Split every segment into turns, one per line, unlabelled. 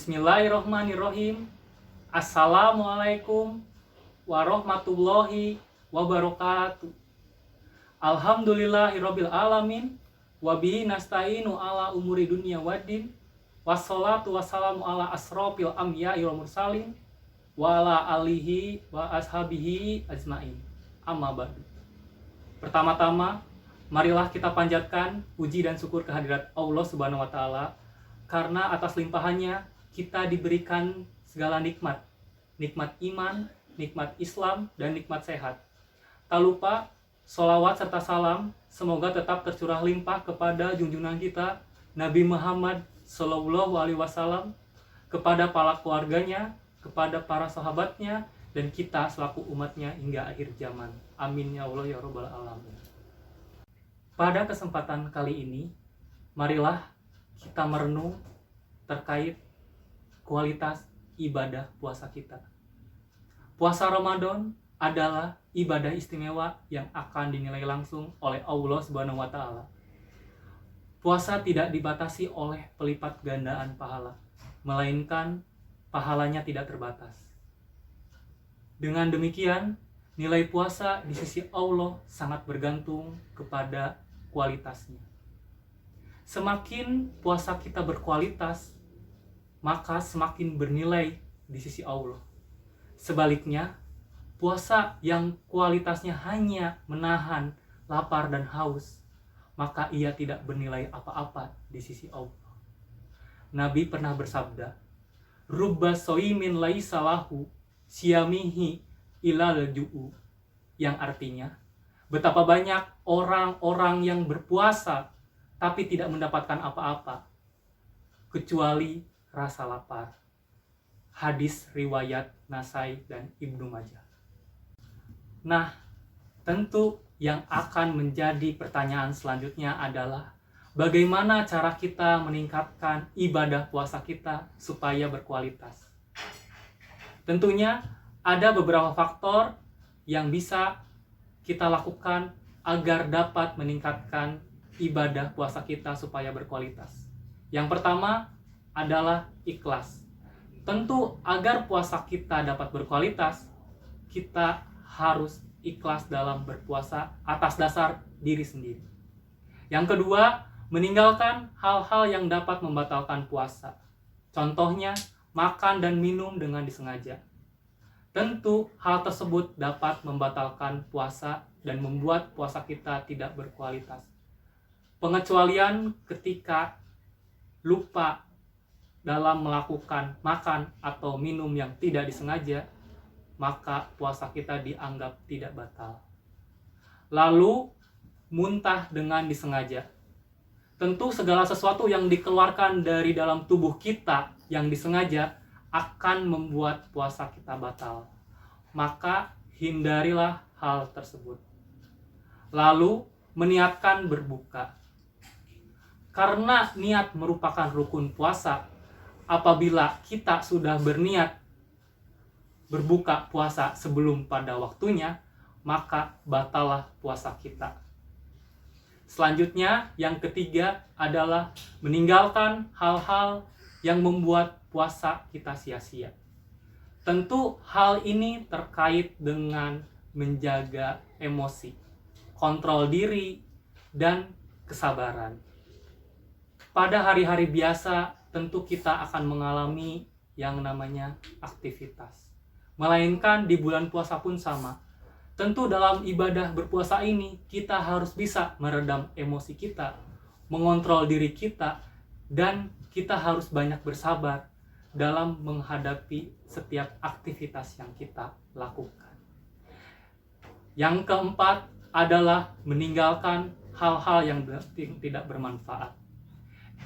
Bismillahirrohmanirrohim. Assalamualaikum warahmatullahi wabarakatuh. Alhamdulillahirabbil alamin. Wabihi nasta'inu ala umuri dunya waddin. Wassalatu wassalamu ala asrofil anbiya'i wal mursalin wa ala alihi wa ashabihi ajmain. Amma ba'du. Pertama-tama, marilah kita panjatkan puji dan syukur kehadirat Allah Subhanahu wa taala, karena atas limpahannya kita diberikan segala nikmat. Nikmat iman, nikmat Islam, dan nikmat sehat. Tak lupa, sholawat serta salam semoga tetap tercurah limpah kepada junjungan kita Nabi Muhammad SAW, kepada para keluarganya, kepada para sahabatnya, dan kita selaku umatnya hingga akhir zaman. Amin ya Allah ya Rabbal alamin. Pada kesempatan kali ini, marilah kita merenung terkait kualitas ibadah puasa kita. Puasa Ramadan adalah ibadah istimewa yang akan dinilai langsung oleh Allah Subhanahu wa taala. Puasa tidak dibatasi oleh pelipat gandaan pahala, melainkan pahalanya tidak terbatas. Dengan demikian, nilai puasa di sisi Allah sangat bergantung kepada kualitasnya. Semakin puasa kita berkualitas, maka semakin bernilai di sisi Allah. Sebaliknya, puasa yang kualitasnya hanya menahan lapar dan haus, maka ia tidak bernilai apa-apa di sisi Allah. Nabi pernah bersabda, "Rubba soimin laisa lahu siyamihi ilal ju'u," yang artinya, betapa banyak orang-orang yang berpuasa tapi tidak mendapatkan apa-apa kecuali rasa lapar. Hadis riwayat Nasai dan Ibnu Majah. Nah, tentu yang akan menjadi pertanyaan selanjutnya adalah bagaimana cara kita meningkatkan ibadah puasa kita supaya berkualitas. Tentunya ada beberapa faktor yang bisa kita lakukan agar dapat meningkatkan ibadah puasa kita supaya berkualitas. Yang pertama adalah ikhlas. Tentu agar puasa kita dapat berkualitas, kita harus ikhlas dalam berpuasa atas dasar diri sendiri. Yang kedua, meninggalkan hal-hal yang dapat membatalkan puasa. Contohnya, makan dan minum dengan disengaja. Tentu hal tersebut dapat membatalkan puasa dan membuat puasa kita tidak berkualitas. Pengecualian ketika lupa dalam melakukan makan atau minum yang tidak disengaja, maka puasa kita dianggap tidak batal. Lalu, muntah dengan disengaja. Tentu segala sesuatu yang dikeluarkan dari dalam tubuh kita yang disengaja akan membuat puasa kita batal. Maka hindarilah hal tersebut. Lalu, meniatkan berbuka. Karena niat merupakan rukun puasa, apabila kita sudah berniat berbuka puasa sebelum pada waktunya, maka batallah puasa kita. Selanjutnya, yang ketiga adalah meninggalkan hal-hal yang membuat puasa kita sia-sia. Tentu hal ini terkait dengan menjaga emosi, kontrol diri, dan kesabaran. Pada hari-hari biasa, tentu kita akan mengalami yang namanya aktivitas. Melainkan di bulan puasa pun sama. Tentu dalam ibadah berpuasa ini, kita harus bisa meredam emosi kita, mengontrol diri kita, dan kita harus banyak bersabar dalam menghadapi setiap aktivitas yang kita lakukan. Yang keempat adalah meninggalkan hal-hal yang tidak bermanfaat.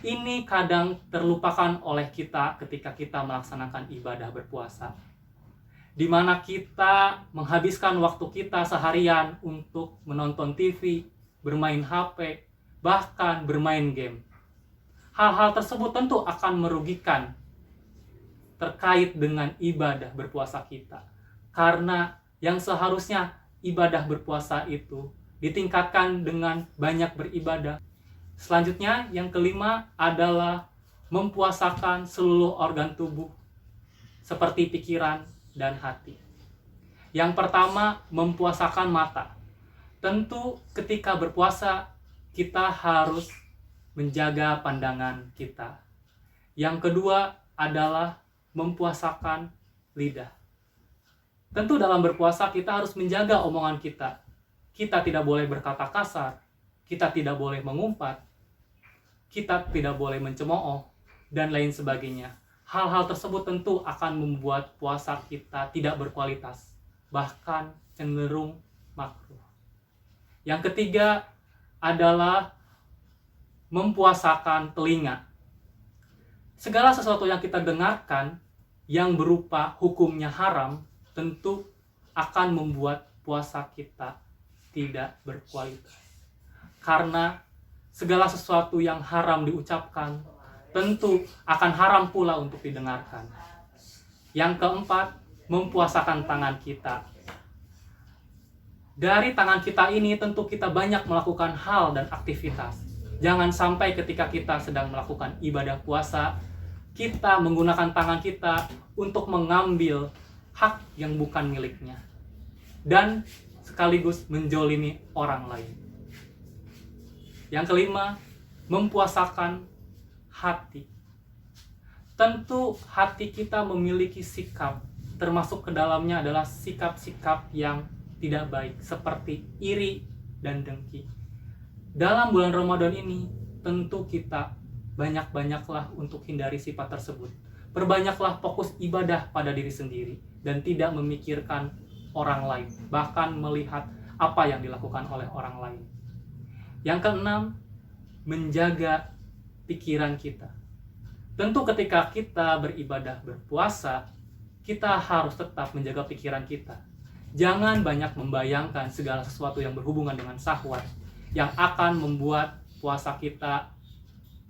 Ini kadang terlupakan oleh kita ketika kita melaksanakan ibadah berpuasa, di mana kita menghabiskan waktu kita seharian untuk menonton TV, bermain HP, bahkan bermain game. Hal-hal tersebut tentu akan merugikan terkait dengan ibadah berpuasa kita, karena yang seharusnya ibadah berpuasa itu ditingkatkan dengan banyak beribadah. Selanjutnya, yang kelima adalah mempuasakan seluruh organ tubuh seperti pikiran dan hati. Yang pertama, mempuasakan mata. Tentu ketika berpuasa kita harus menjaga pandangan kita. Yang kedua adalah mempuasakan lidah. Tentu dalam berpuasa kita harus menjaga omongan kita. Kita tidak boleh berkata kasar, kita tidak boleh mengumpat, kita tidak boleh mencemooh, dan lain sebagainya. Hal-hal tersebut tentu akan membuat puasa kita tidak berkualitas, bahkan cenderung makruh. Yang ketiga adalah mempuasakan telinga. Segala sesuatu yang kita dengarkan yang berupa hukumnya haram tentu akan membuat puasa kita tidak berkualitas. Karena segala sesuatu yang haram diucapkan tentu akan haram pula untuk didengarkan. Yang keempat, mempuasakan tangan kita. Dari tangan kita ini tentu kita banyak melakukan hal dan aktivitas. Jangan sampai ketika kita sedang melakukan ibadah puasa, kita menggunakan tangan kita untuk mengambil hak yang bukan miliknya. Dan sekaligus menjolimi orang lain. Yang kelima, mempuasakan hati. Tentu hati kita memiliki sikap, termasuk ke dalamnya adalah sikap-sikap yang tidak baik, seperti iri dan dengki. Dalam bulan Ramadan ini, tentu kita banyak-banyaklah untuk hindari sifat tersebut. Perbanyaklah fokus ibadah pada diri sendiri, dan tidak memikirkan orang lain, bahkan melihat apa yang dilakukan oleh orang lain. Yang keenam, menjaga pikiran kita. Tentu ketika kita beribadah berpuasa, kita harus tetap menjaga pikiran kita. Jangan banyak membayangkan segala sesuatu yang berhubungan dengan syahwat yang akan membuat puasa kita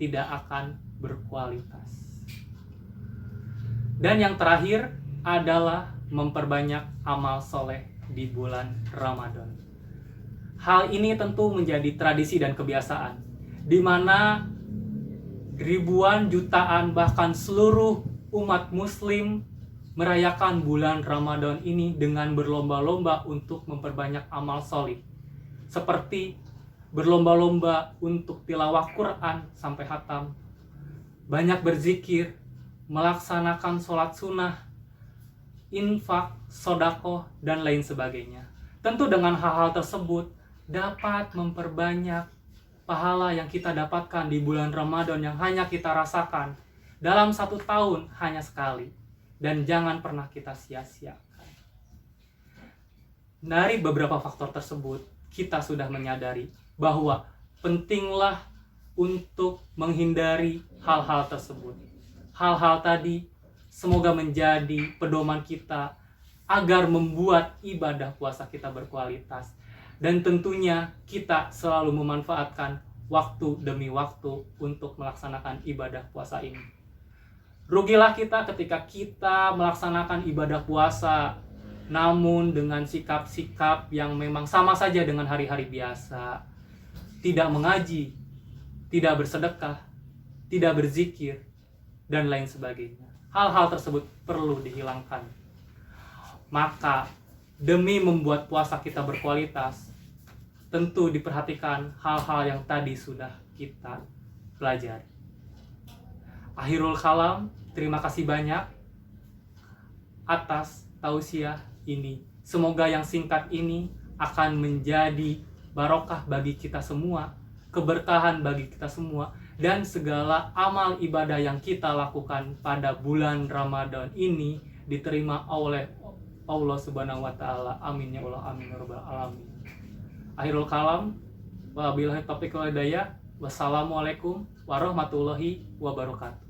tidak akan berkualitas. Dan yang terakhir adalah memperbanyak amal soleh di bulan Ramadan. Hal ini tentu menjadi tradisi dan kebiasaan, di mana ribuan, jutaan, bahkan seluruh umat muslim merayakan bulan Ramadan ini dengan berlomba-lomba untuk memperbanyak amal soleh. Seperti berlomba-lomba untuk tilawah Quran sampai khatam, banyak berzikir, melaksanakan sholat sunnah, infak, sodakoh, dan lain sebagainya. Tentu dengan hal-hal tersebut dapat memperbanyak pahala yang kita dapatkan di bulan Ramadan yang hanya kita rasakan dalam 1 tahun hanya sekali. Dan jangan pernah kita sia-siakan. Dari beberapa faktor tersebut, kita sudah menyadari bahwa pentinglah untuk menghindari hal-hal tersebut. Hal-hal tadi semoga menjadi pedoman kita agar membuat ibadah puasa kita berkualitas. Dan tentunya kita selalu memanfaatkan waktu demi waktu untuk melaksanakan ibadah puasa ini. Rugilah kita ketika kita melaksanakan ibadah puasa namun dengan sikap-sikap yang memang sama saja dengan hari-hari biasa. Tidak mengaji, tidak bersedekah, tidak berzikir, dan lain sebagainya. Hal-hal tersebut perlu dihilangkan. Maka demi membuat puasa kita berkualitas, tentu diperhatikan hal-hal yang tadi sudah kita pelajari. Akhirul kalam, terima kasih banyak atas tausiah ini. Semoga yang singkat ini akan menjadi barokah bagi kita semua, keberkahan bagi kita semua, dan segala amal ibadah yang kita lakukan pada bulan Ramadan ini diterima oleh Allah Subhanahu wa taala. Amin ya Allah, amin ya rabbal alamin. Akhirul kalam, wabillahi taufiq wal hidayah. Wassalamualaikum warahmatullahi wabarakatuh.